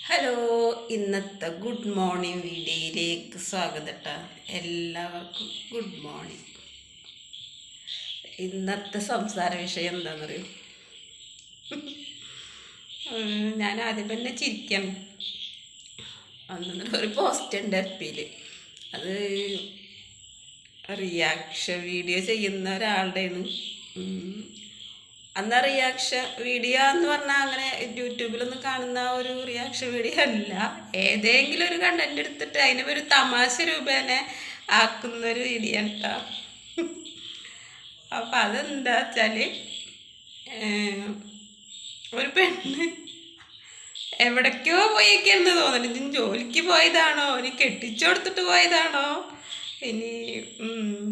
Hello, ഇന്നത്തെ good morning വീഡിയോയിലേക്ക് സ്വാഗതം കേട്ടോ. എല്ലാവർക്കും ഗുഡ് മോർണിംഗ്. ഇന്നത്തെ സംസാര വിഷയം എന്താണെന്നറിയോ? ഞാൻ ആദ്യം തന്നെ ചിരിക്കണം. അന്ന് ഒരു പോസ്റ്റ് ഉണ്ട് FB-ൽ. അത് റിയാക്ഷൻ വീഡിയോ ചെയ്യുന്ന ഒരാളുടെയാണ്. അന്ന് റിയാക്ഷൻ വീഡിയോ എന്ന് പറഞ്ഞാൽ അങ്ങനെ യൂട്യൂബിലൊന്നും കാണുന്ന ഒരു റിയാക്ഷൻ വീഡിയോ അല്ല. ഏതെങ്കിലും ഒരു കണ്ടന്റ് എടുത്തിട്ട് അതിനെ ഒരു തമാശ രൂപേണ ആക്കുന്നൊരു വീഡിയോ കേട്ടോ. അപ്പം അതെന്താ വെച്ചാൽ, ഒരു പെണ്ണ് എവിടേക്കോ പോയേക്കാന്ന് തോന്നുന്നു. ജോലിക്ക് പോയതാണോ, ഇനി കെട്ടിച്ചു കൊടുത്തിട്ട് പോയതാണോ, ഇനി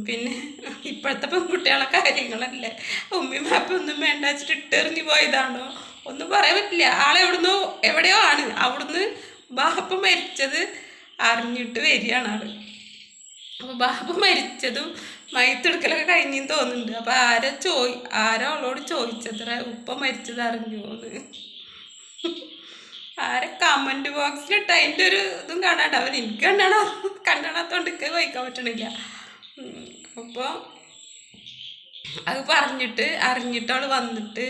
പിന്നെ ഇപ്പോഴത്തെ പെൺകുട്ടികളെ കാര്യങ്ങളല്ലേ, ഉമ്മയും മാപ്പൊന്നും വേണ്ട വെച്ചിട്ട് ഇട്ടെറിഞ്ഞ് പോയതാണോ ഒന്നും പറയാൻ പറ്റില്ല. ആളെവിടുന്നോ എവിടെയോ ആണ്. അവിടുന്ന് ബാപ്പ മരിച്ചത് അറിഞ്ഞിട്ട് വരികയാണ് ആള്. അപ്പോൾ ബാപ്പ മരിച്ചതും മയത്തെടുക്കലൊക്കെ കഴിഞ്ഞെന്ന് തോന്നുന്നുണ്ട്. അപ്പോൾ ആരോ അവളോട് ചോദിച്ചത്ര ഉപ്പ മരിച്ചത് അറിഞ്ഞോന്ന്. ആരെ കമൻറ്റ് ബോക്സിലിട്ട് അതിൻ്റെ ഒരു ഇതും കാണാണ്ട്. അവൻ എനിക്ക് കണ്ടണത്തോണ്ട് വഹിക്കാൻ പറ്റണില്ല. അപ്പോൾ അത് അറിഞ്ഞിട്ട് അവൾ വന്നിട്ട്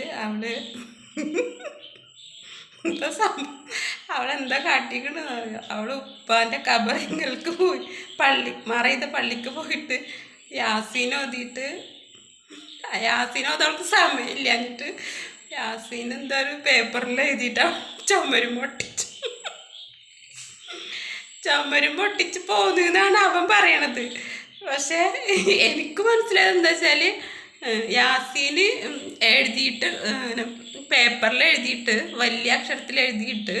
അവളെന്താ കാട്ടിക്കണെന്ന് അറിയാം. അവൾ ഉപ്പാൻ്റെ കബറിങ്ങൾക്ക് പോയി മറയുന്ന പള്ളിക്ക് പോയിട്ട് യാസീൻ ഓതിയിട്ട് അവൾക്ക് സമയമില്ല. എന്നിട്ട് യാസീൻ എന്താ ഒരു പേപ്പറിൽ എഴുതിയിട്ടാ ചുമരും പൊട്ടിച്ച് പോകുന്നതെന്നാണ് അവൻ പറയണത്. പക്ഷെ എനിക്ക് മനസ്സിലായത് എന്താ വെച്ചാൽ, യാസീന് എഴുതിയിട്ട് പേപ്പറിൽ എഴുതിയിട്ട് വലിയ അക്ഷരത്തിൽ എഴുതിയിട്ട്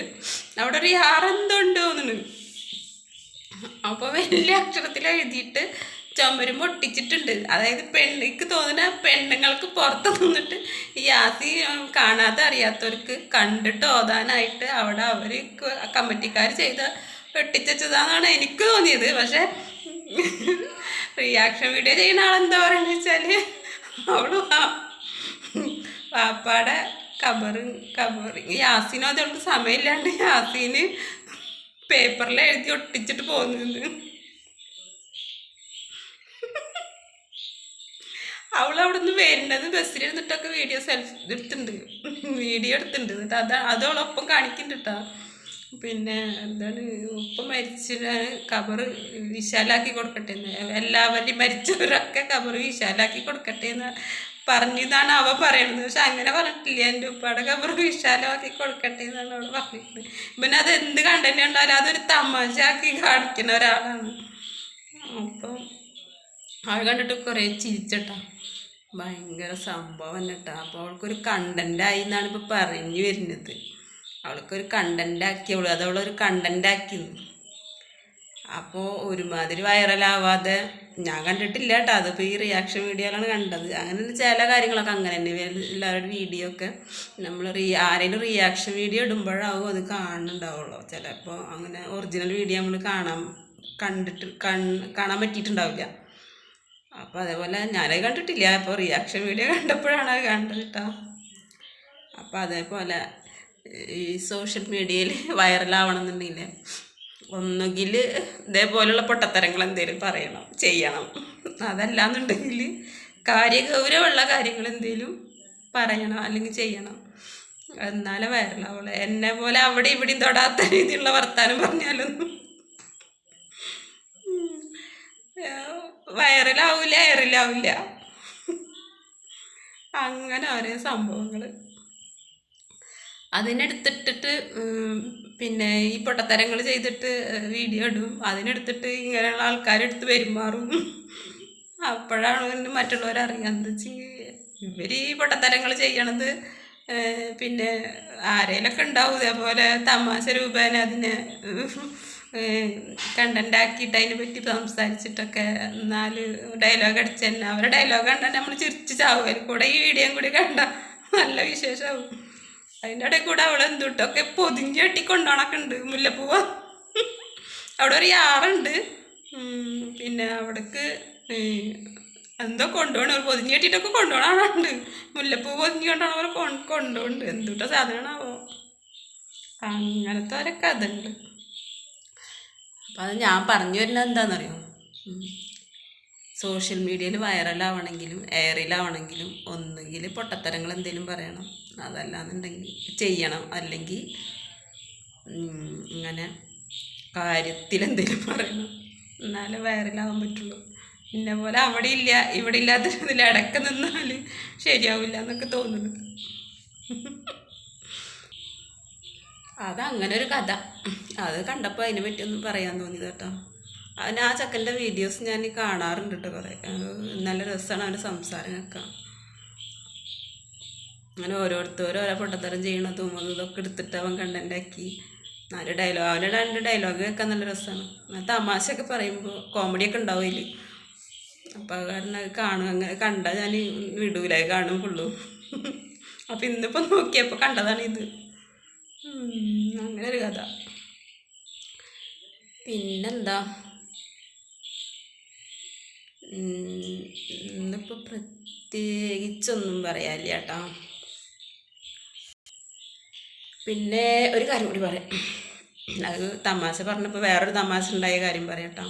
അവിടെ ഒരു യാറെന്തോണ്ട് തോന്നുന്നു. അപ്പോൾ വലിയ അക്ഷരത്തിൽ എഴുതിയിട്ട് ചുമരും പൊട്ടിച്ചിട്ടുണ്ട്. അതായത് എനിക്ക് തോന്നുന്ന പെണ്ണുങ്ങൾക്ക് പുറത്ത് നിന്നിട്ട് ഈ യാസി കാണാതെ അറിയാത്തവർക്ക് കണ്ടിട്ട് ഓതാനായിട്ട് അവിടെ അവർ കമ്മിറ്റിക്കാർ ചെയ്ത വെട്ടിച്ചതാണെന്നാണ് എനിക്ക് തോന്നിയത്. പക്ഷെ റിയാക്ഷൻ വീഡിയോ ചെയ്യുന്ന ആളെന്താ പറയുന്നത് വെച്ചാൽ, അവള് വാപ്പാടെ കബർ യാസീനോ അതവൾക്ക് സമയമില്ലാണ്ട് യാസീന് പേപ്പറിൽ എഴുതി ഒട്ടിച്ചിട്ട് പോകുന്നുണ്ട്. അവളവിടെ നിന്ന് വരുന്നത് ബസ്സിലിരുന്നിട്ടൊക്കെ വീഡിയോ എടുത്തിട്ടുണ്ട്. എന്നിട്ട് അതവളൊപ്പം കാണിക്കുന്നുണ്ട് കേട്ടോ. പിന്നെ എന്താണ്, ഉപ്പ മരിച്ചാണ് കബറ് വിശാലാക്കി കൊടുക്കട്ടെ എന്ന്, എല്ലാവരുടെയും മരിച്ചവരൊക്കെ കബറ് വിശാലാക്കി കൊടുക്കട്ടെ എന്ന് പറഞ്ഞതാണ് അവ പറയണത്. പക്ഷെ അങ്ങനെ പറഞ്ഞിട്ടില്ല. എൻ്റെ ഉപ്പയുടെ കബറ് വിശാലമാക്കി കൊടുക്കട്ടെ എന്നാണ് അവൾ പറഞ്ഞിട്ടുള്ളത്. പിന്നെ അത് എന്ത് കണ്ടന്റ് ഉണ്ടായാലും അതൊരു തമാശയാക്കി കാണിക്കുന്ന ഒരാളാണ്. അപ്പം അവൾ കണ്ടിട്ട് കുറേ ചിരിച്ചട്ടാ. ഭയങ്കര സംഭവം കേട്ടോ. അപ്പോൾ അവൾക്കൊരു കണ്ടൻ്റായി എന്നാണ് ഇപ്പോൾ പറഞ്ഞു വരുന്നത്. അവൾക്കൊരു കണ്ടൻ്റാക്കി, അതവളൊരു കണ്ടൻ്റാക്കിയിരുന്നു. അപ്പോൾ ഒരുമാതിരി വൈറലാവാതെ ഞാൻ കണ്ടിട്ടില്ല കേട്ടോ. അതിപ്പോൾ ഈ റിയാക്ഷൻ വീഡിയോയിലാണ് കണ്ടത്. അങ്ങനെ ചില കാര്യങ്ങളൊക്കെ അങ്ങനെ തന്നെ എല്ലാവരുടെ വീഡിയോ ഒക്കെ നമ്മൾ ആരെങ്കിലും റിയാക്ഷൻ വീഡിയോ ഇടുമ്പോഴാവും അത് കാണുന്നുണ്ടാവുള്ളൂ. ചിലപ്പോൾ അങ്ങനെ ഒറിജിനൽ വീഡിയോ നമ്മൾ കാണാൻ പറ്റിയിട്ടുണ്ടാവില്ല. അപ്പോൾ അതേപോലെ ഞാനത് കണ്ടിട്ടില്ല. അപ്പോൾ റിയാക്ഷൻ വീഡിയോ കണ്ടപ്പോഴാണ് അത് കണ്ടത് കേട്ടോ. അപ്പോൾ അതേപോലെ ഈ സോഷ്യൽ മീഡിയയിൽ വൈറലാവണമെന്നുണ്ടെങ്കിൽ ഒന്നുകിൽ ഇതേപോലെയുള്ള പൊട്ടത്തരങ്ങൾ എന്തെങ്കിലും ചെയ്യണം. അതല്ലാന്നുണ്ടെങ്കിൽ ഗൗരവമുള്ള കാര്യങ്ങൾ എന്തെങ്കിലും പറയണം, അല്ലെങ്കിൽ ചെയ്യണം. എന്നാലേ വൈറലാവുള്ളൂ. എന്നെ പോലെ അവിടെ ഇവിടെയും തൊടാത്ത രീതിയിലുള്ള വർത്താനം പറഞ്ഞാലൊന്നും വൈറലാവില്ല. അങ്ങനെ ഓരോ സംഭവങ്ങൾ അതിനെടുത്തിട്ടിട്ട് പിന്നെ ഈ പൊട്ടത്തരങ്ങൾ ചെയ്തിട്ട് വീഡിയോ ഇടും. അതിനെടുത്തിട്ട് ഇങ്ങനെയുള്ള ആൾക്കാരെടുത്ത് പെരുമാറും. അപ്പോഴാണ് മറ്റുള്ളവരറിയാം എന്താ ഇവർ ഈ പൊട്ടത്തരങ്ങൾ ചെയ്യണത്. പിന്നെ ആരേലൊക്കെ ഉണ്ടാവും ഇതേപോലെ തമാശ രൂപേണ അതിനെ കണ്ടൻ്റാക്കിയിട്ട് അതിനെ പറ്റി സംസാരിച്ചിട്ടൊക്കെ. 4 ഡയലോഗ് അടിച്ച് തന്നെ അവരുടെ ഡയലോഗ് കണ്ടാൽ നമ്മൾ ചിരിച്ച് ചാവും. കൂടെ ഈ വീഡിയോയും കൂടി കണ്ട നല്ല വിശേഷമാവും. അതിൻ്റെ ഇടയിൽ കൂടെ അവൾ എന്തുട്ടൊക്കെ പൊതിഞ്ഞ് കെട്ടി കൊണ്ടുപോകണൊക്കെ ഉണ്ട്. മുല്ലപ്പൂവ് അവിടെ ഒരു യാറുണ്ട്. പിന്നെ അവിടേക്ക് എന്തോ കൊണ്ടുപോകണം, പൊതിഞ്ഞ് കെട്ടിയിട്ടൊക്കെ കൊണ്ടുപോകണുണ്ട്. മുല്ലപ്പൂ പൊതിഞ്ഞ് കൊണ്ടുപോകണ പോലെ കൊണ്ടുപോകുന്നുണ്ട്. എന്തുട്ട സാധനമാണാവോ. അങ്ങനത്തെ ഓരോ കഥകൾ. അപ്പം അത് ഞാൻ പറഞ്ഞു വരുന്നത് എന്താണെന്നറിയോ, സോഷ്യൽ മീഡിയയിൽ വൈറലാവണമെങ്കിലും എയറിലാവണമെങ്കിലും ഒന്നുകിൽ പൊട്ടത്തരങ്ങൾ എന്തെങ്കിലും പറയണം, അതല്ലാന്നുണ്ടെങ്കിൽ ചെയ്യണം, അല്ലെങ്കിൽ ഇങ്ങനെ കാര്യത്തിൽ എന്തെങ്കിലും പറയണം, എന്നാലേ വൈറലാവാൻ പറ്റുള്ളൂ. പിന്നെ പോലെ അവിടെ ഇല്ല ഇവിടെ ഇല്ലാത്തതിൽ ഇടയ്ക്ക് നിന്നാൽ ശരിയാവില്ല എന്നൊക്കെ തോന്നുന്നു. അതങ്ങനെ ഒരു കഥ, അത് കണ്ടപ്പോൾ അതിനെ പറ്റിയൊന്നും പറയാൻ തോന്നിയത് കേട്ടോ. അവന് ആ ചെക്കൻ്റെ വീഡിയോസ് ഞാൻ കാണാറുണ്ട് കേട്ടോ കുറേ. നല്ല രസമാണ് അവൻ്റെ സംസാരമൊക്കെ. അങ്ങനെ ഓരോരുത്തരും ഓരോ പൊട്ടത്തരം ചെയ്യണതും അതും ഇതൊക്കെ എടുത്തിട്ട് അവൻ കണ്ടൻ്റാക്കി. നല്ല ഡയലോഗ്, അവൻ്റെ രണ്ട് ഡയലോഗ് കേൾക്കാൻ നല്ല രസമാണ്. തമാശയൊക്കെ പറയുമ്പോൾ കോമഡിയൊക്കെ ഉണ്ടാവും അതിൽ. അപ്പം അത് കാരണം അത് കാണും, അങ്ങനെ കണ്ടാൽ ഞാൻ വിടൂല, അത് കാണും ഫുള്ളു. അപ്പം ഇന്നിപ്പോൾ നോക്കിയപ്പോൾ കണ്ടതാണിത്. അങ്ങനെ ഒരു കഥ. പിന്നെന്താ, ഇന്നിപ്പോൾ പ്രത്യേകിച്ചൊന്നും പറയാനില്ല കേട്ടോ. പിന്നെ ഒരു കാര്യം കൂടി പറയാം, അത് തമാശ പറഞ്ഞപ്പോൾ വേറൊരു തമാശ ഉണ്ടായ കാര്യം പറയാം കേട്ടോ.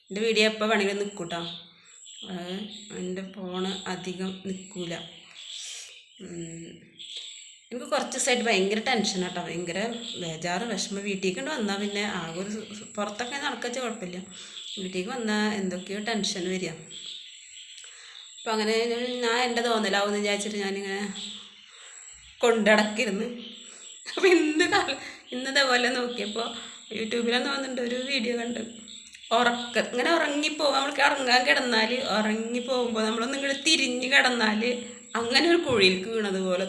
എൻ്റെ വീഡിയോ എപ്പോൾ വേണമെങ്കിലും നിൽക്കും കേട്ടോ. എൻ്റെ ഫോണ് അധികം നിൽക്കൂല. എനിക്ക് കുറച്ച് ദിവസമായിട്ട് ഭയങ്കര ടെൻഷൻ കേട്ടോ, ഭയങ്കര ബേജാറ് വിഷമം. വീട്ടിലേക്ക് കൊണ്ട് വന്നാൽ പിന്നെ ആകെ ഒരു പുറത്തൊക്കെ നടക്കച്ച കുഴപ്പമില്ല, വീട്ടിലേക്ക് വന്നാൽ എന്തൊക്കെയോ ടെൻഷൻ വരിക. അപ്പം അങ്ങനെ ഞാൻ എൻ്റെ തോന്നലാവുമെന്ന് വിചാരിച്ചിട്ട് ഞാനിങ്ങനെ കൊണ്ടടക്കിരുന്ന്. അപ്പം ഇന്നതേപോലെ നോക്കിയപ്പോൾ യൂട്യൂബിലെന്ന് വന്നിട്ട് ഒരു വീഡിയോ കണ്ട്, ഇങ്ങനെ ഉറങ്ങിപ്പോകും, നമ്മൾ ഉറങ്ങാൻ കിടന്നാൽ ഉറങ്ങിപ്പോകുമ്പോൾ നമ്മളൊന്നും ഇങ്ങനെ തിരിഞ്ഞ് കിടന്നാൽ അങ്ങനെ ഒരു കുഴിയിലേക്ക് വീണതുപോലെ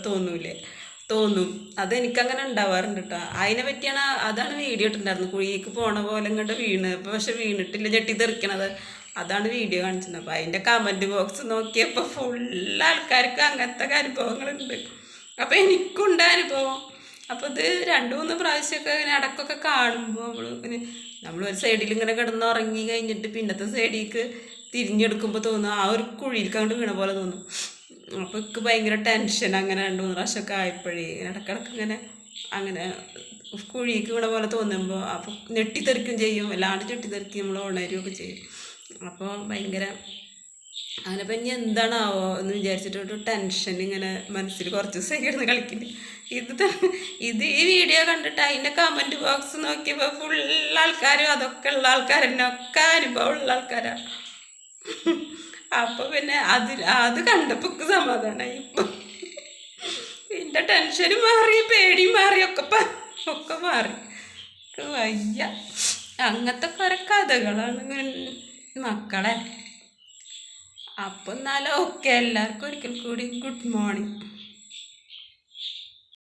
തോന്നും. അതെനിക്കങ്ങനെ ഉണ്ടാവാറുണ്ട് കേട്ടോ. അതിനെ പറ്റിയാണ്, അതാണ് വീഡിയോ ഇട്ടിട്ടുണ്ടായിരുന്നു, കുഴിക്ക് പോണ പോലെ ഇങ്ങോട്ട് വീണ്. അപ്പോൾ പക്ഷെ വീണിട്ടില്ല, ഞെട്ടി തെറിക്കണത്, അതാണ് വീഡിയോ കാണിച്ചിട്ടുണ്ട്. അപ്പോൾ അതിൻ്റെ കമൻറ്റ് ബോക്സ് നോക്കിയപ്പോൾ ഫുൾ ആൾക്കാർക്ക് അങ്ങനത്തെ അനുഭവങ്ങളുണ്ട്. അപ്പോൾ എനിക്കുണ്ട് അനുഭവം. അപ്പോൾ ഇത് 2-3 പ്രാവശ്യമൊക്കെ ഇങ്ങനെ ഇടയ്ക്കൊക്കെ കാണുമ്പോൾ നമ്മൾ ഒരു സൈഡിൽ ഇങ്ങനെ കിടന്ന് ഉറങ്ങി കഴിഞ്ഞിട്ട് പിന്നത്തെ സൈഡിലേക്ക് തിരിഞ്ഞെടുക്കുമ്പോൾ തോന്നും ആ ഒരു കുഴിയിലേക്ക് അങ്ങോട്ട് വീണ പോലെ തോന്നും. അപ്പോൾ എനിക്ക് ഭയങ്കര ടെൻഷൻ. അങ്ങനെ 2-3 പ്രാവശ്യമൊക്കെ ആയപ്പോഴേ ഇടയ്ക്കിടയ്ക്ക് ഇങ്ങനെ അങ്ങനെ കുഴിക്ക് വീണ പോലെ തോന്നുമ്പോൾ അപ്പോൾ ഞെട്ടിത്തെറിക്കും ചെയ്യും, വല്ലാണ്ട് ഞെട്ടിത്തെറിക്കും, നമ്മൾ ഉണരുകയൊക്കെ ചെയ്യും. അപ്പോൾ ഭയങ്കര അങ്ങനെ. അപ്പം ഇനി എന്താണാവോ എന്ന് വിചാരിച്ചിട്ടൊരു ടെൻഷൻ ഇങ്ങനെ മനസ്സിൽ കുറച്ച് ദിവസം കിടന്ന് കളിക്കുന്നത്. ഈ വീഡിയോ കണ്ടിട്ട് അതിൻ്റെ കമൻറ്റ് ബോക്സ് നോക്കിയപ്പോൾ ഫുൾ ആൾക്കാരും അതൊക്കെ ഉള്ള ആൾക്കാരെന്നൊക്കെ അനുഭവമുള്ള ആൾക്കാരാണ്. അപ്പോൾ പിന്നെ അത് കണ്ടപ്പോൾ സമാധാനമായി. ഇപ്പം എൻ്റെ ടെൻഷനും മാറി, പേടിയും മാറി, ഒക്കെ മാറി. വയ്യ, അങ്ങനത്തെ കുറേ കഥകളാണ് മക്കളെ. അപ്പം എന്നാലും ഓക്കെ, എല്ലാവർക്കും ഒരിക്കൽ കൂടി ഗുഡ് മോർണിംഗ്.